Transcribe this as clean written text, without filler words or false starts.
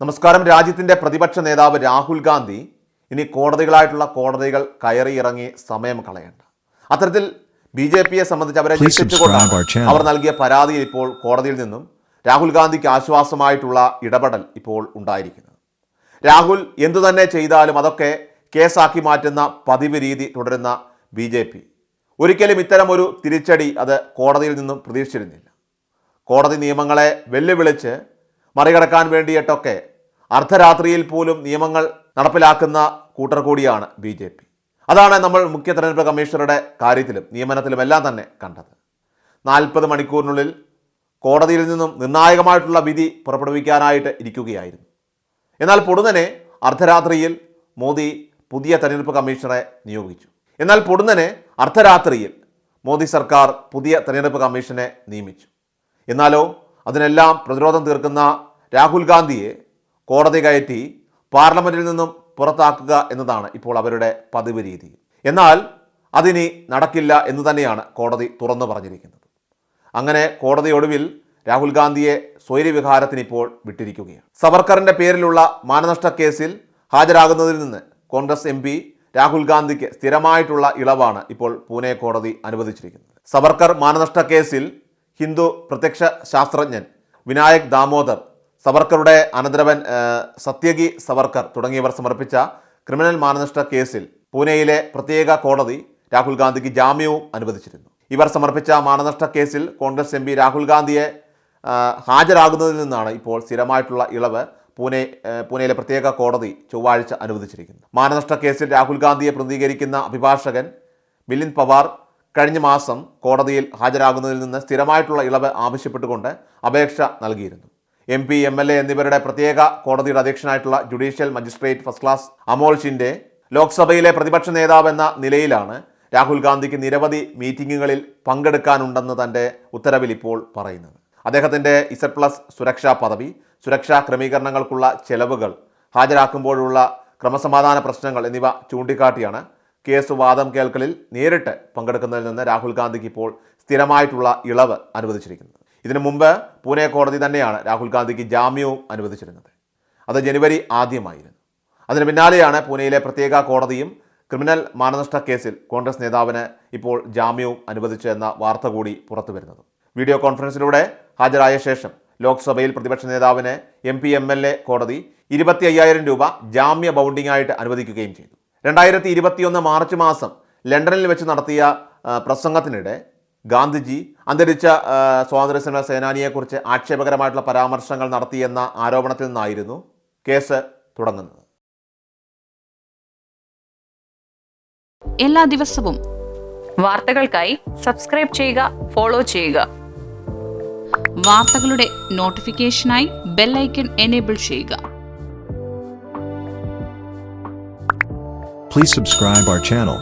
നമസ്കാരം. രാജ്യത്തിൻ്റെ പ്രതിപക്ഷ നേതാവ് രാഹുൽ ഗാന്ധി ഇനി കോടതികൾ കയറിയിറങ്ങി സമയം കളയേണ്ട. അത്തരത്തിൽ BJPയെ സംബന്ധിച്ച് അവരെ ഞെട്ടിച്ചുകൊണ്ടാണ് അവർ നൽകിയ പരാതിയിൽ ഇപ്പോൾ കോടതിയിൽ നിന്നും രാഹുൽ ഗാന്ധിക്ക് ആശ്വാസമായിട്ടുള്ള ഇടപെടൽ ഇപ്പോൾ ഉണ്ടായിരിക്കുന്നത്. രാഹുൽ എന്തു തന്നെ ചെയ്താലും അതൊക്കെ കേസാക്കി മാറ്റുന്ന പതിവ് രീതി തുടരുന്ന BJP ഒരിക്കലും ഇത്തരമൊരു തിരിച്ചടി അത് കോടതിയിൽ നിന്നും പ്രതീക്ഷിച്ചിരുന്നില്ല. കോടതി നിയമങ്ങളെ വെല്ലുവിളിച്ച് മറികടക്കാൻ വേണ്ടിയിട്ടൊക്കെ അർദ്ധരാത്രിയിൽ പോലും നിയമങ്ങൾ നടപ്പിലാക്കുന്ന കൂട്ടർ കൂടിയാണ് BJP. അതാണ് നമ്മൾ മുഖ്യ തെരഞ്ഞെടുപ്പ് കമ്മീഷണറുടെ കാര്യത്തിലും നിയമനത്തിലുമെല്ലാം തന്നെ കണ്ടത്. 40 മണിക്കൂറിനുള്ളിൽ കോടതിയിൽ നിന്നും നിർണായകമായിട്ടുള്ള വിധി പുറപ്പെടുവിക്കാനായിട്ട് ഇരിക്കുകയായിരുന്നു. എന്നാൽ പൊടുന്നനെ അർദ്ധരാത്രിയിൽ മോദി പുതിയ തെരഞ്ഞെടുപ്പ് കമ്മീഷണറെ നിയോഗിച്ചു. എന്നാൽ പൊടുന്നനെ അർദ്ധരാത്രിയിൽ മോദി സർക്കാർ പുതിയ തെരഞ്ഞെടുപ്പ് കമ്മീഷനെ നിയമിച്ചു. എന്നാലോ അതിനെല്ലാം പ്രതിരോധം തീർക്കുന്ന രാഹുൽ ഗാന്ധിയെ കോടതി കയറ്റി പാർലമെൻറ്റിൽ നിന്നും പുറത്താക്കുക എന്നതാണ് ഇപ്പോൾ അവരുടെ പതിവ് രീതി. എന്നാൽ അതിനി നടക്കില്ല എന്ന് തന്നെയാണ് കോടതി തുറന്നു പറഞ്ഞിരിക്കുന്നത്. അങ്ങനെ കോടതി ഒടുവിൽ രാഹുൽ ഗാന്ധിയെ സ്വൈര്യവിഹാരത്തിന് ഇപ്പോൾ വിട്ടിരിക്കുകയാണ്. സവർക്കറിൻ്റെ പേരിലുള്ള മാനനഷ്ട കേസിൽ ഹാജരാകുന്നതിൽ നിന്ന് കോൺഗ്രസ് MP രാഹുൽ ഗാന്ധിക്ക് സ്ഥിരമായിട്ടുള്ള ഇളവാണ് ഇപ്പോൾ പൂനെ കോടതി അനുവദിച്ചിരിക്കുന്നത്. സവർക്കർ മാനനഷ്ട കേസിൽ ഹിന്ദു പ്രത്യക്ഷ ശാസ്ത്രജ്ഞൻ വിനായക് ദാമോദർ, സവർക്കറുടെ അനന്തരവൻ സത്യകി സവർക്കർ തുടങ്ങിയവർ സമർപ്പിച്ച ക്രിമിനൽ മാനനഷ്ട കേസിൽ പൂനെയിലെ പ്രത്യേക കോടതി രാഹുൽ ഗാന്ധിക്ക് ജാമ്യവും അനുവദിച്ചിരുന്നു. ഇവർ സമർപ്പിച്ച മാനനഷ്ട കേസിൽ കോൺഗ്രസ് MP രാഹുൽ ഗാന്ധിയെ ഹാജരാകുന്നതിൽ നിന്നാണ് ഇപ്പോൾ സ്ഥിരമായിട്ടുള്ള ഇളവ് പൂനെയിലെ പ്രത്യേക കോടതി ചൊവ്വാഴ്ച അനുവദിച്ചിരിക്കുന്നത്. മാനനഷ്ട കേസിൽ രാഹുൽ ഗാന്ധിയെ പ്രതിനിധീകരിക്കുന്ന അഭിഭാഷകൻ മിലിന്ദ് പവാർ കഴിഞ്ഞ മാസം കോടതിയിൽ ഹാജരാകുന്നതിൽ നിന്ന് സ്ഥിരമായിട്ടുള്ള ഇളവ് ആവശ്യപ്പെട്ടുകൊണ്ട് അപേക്ഷ നൽകിയിരുന്നു. MP, MLA എന്നിവരുടെ പ്രത്യേക കോടതിയുടെ അധ്യക്ഷനായിട്ടുള്ള judicial magistrate first class Amol Shinde ലോക്സഭയിലെ പ്രതിപക്ഷ നേതാവ് എന്ന നിലയിലാണ് രാഹുൽ ഗാന്ധിക്ക് നിരവധി മീറ്റിങ്ങുകളിൽ പങ്കെടുക്കാനുണ്ടെന്ന് തൻ്റെ ഉത്തരവിൽ ഇപ്പോൾ പറയുന്നത്. അദ്ദേഹത്തിൻ്റെ Z+ സുരക്ഷാ പദവി, സുരക്ഷാ ക്രമീകരണങ്ങൾക്കുള്ള ചെലവുകൾ, ഹാജരാക്കുമ്പോഴുള്ള ക്രമസമാധാന പ്രശ്നങ്ങൾ എന്നിവ ചൂണ്ടിക്കാട്ടിയാണ് കേസ് വാദം കേൾക്കലിൽ നേരിട്ട് പങ്കെടുക്കുന്നതിൽ നിന്ന് രാഹുൽ ഗാന്ധിക്ക് ഇപ്പോൾ സ്ഥിരമായിട്ടുള്ള ഇളവ് അനുവദിച്ചിരിക്കുന്നത്. ഇതിനു മുമ്പ് പൂനെ കോടതി തന്നെയാണ് രാഹുൽ ഗാന്ധിക്ക് ജാമ്യവും അനുവദിച്ചിരുന്നത്. അത് ജനുവരി ആദ്യമായിരുന്നു. അതിന് പിന്നാലെയാണ് പൂനെയിലെ പ്രത്യേക കോടതിയും ക്രിമിനൽ മാനനഷ്ട കേസിൽ കോൺഗ്രസ് നേതാവിന് ഇപ്പോൾ ജാമ്യവും അനുവദിച്ചെന്ന വാർത്ത കൂടി പുറത്തു വരുന്നത്. വീഡിയോ കോൺഫറൻസിലൂടെ ഹാജരായ ശേഷം ലോക്സഭയിൽ പ്രതിപക്ഷ നേതാവിന് MP, MLA കോടതി 25,000 രൂപ ജാമ്യ ബൗണ്ടിങ്ങായിട്ട് അനുവദിക്കുകയും ചെയ്തു. 2021 മാർച്ച് മാസം ലണ്ടനിൽ വെച്ച് നടത്തിയ പ്രസംഗത്തിനിടെ ഗാന്ധിജി അന്തരിച്ച സ്വാതന്ത്ര്യസമര സേനാനിയെക്കുറിച്ച് ആക്ഷേപകരമായിട്ടുള്ള പരാമർശങ്ങൾ നടത്തിയെന്ന ആരോപണത്തിൽ നിന്നായിരുന്നു കേസ് തുടങ്ങുന്നത്. എല്ലാ ദിവസവും വാർത്തകൾക്കായി സബ്സ്ക്രൈബ് ചെയ്യുക, ഫോളോ ചെയ്യുക. വാർത്തകളുടെ നോട്ടിഫിക്കേഷനായി ബെൽ ഐക്കൺ എനേബിൾ ചെയ്യുക. Please subscribe our channel.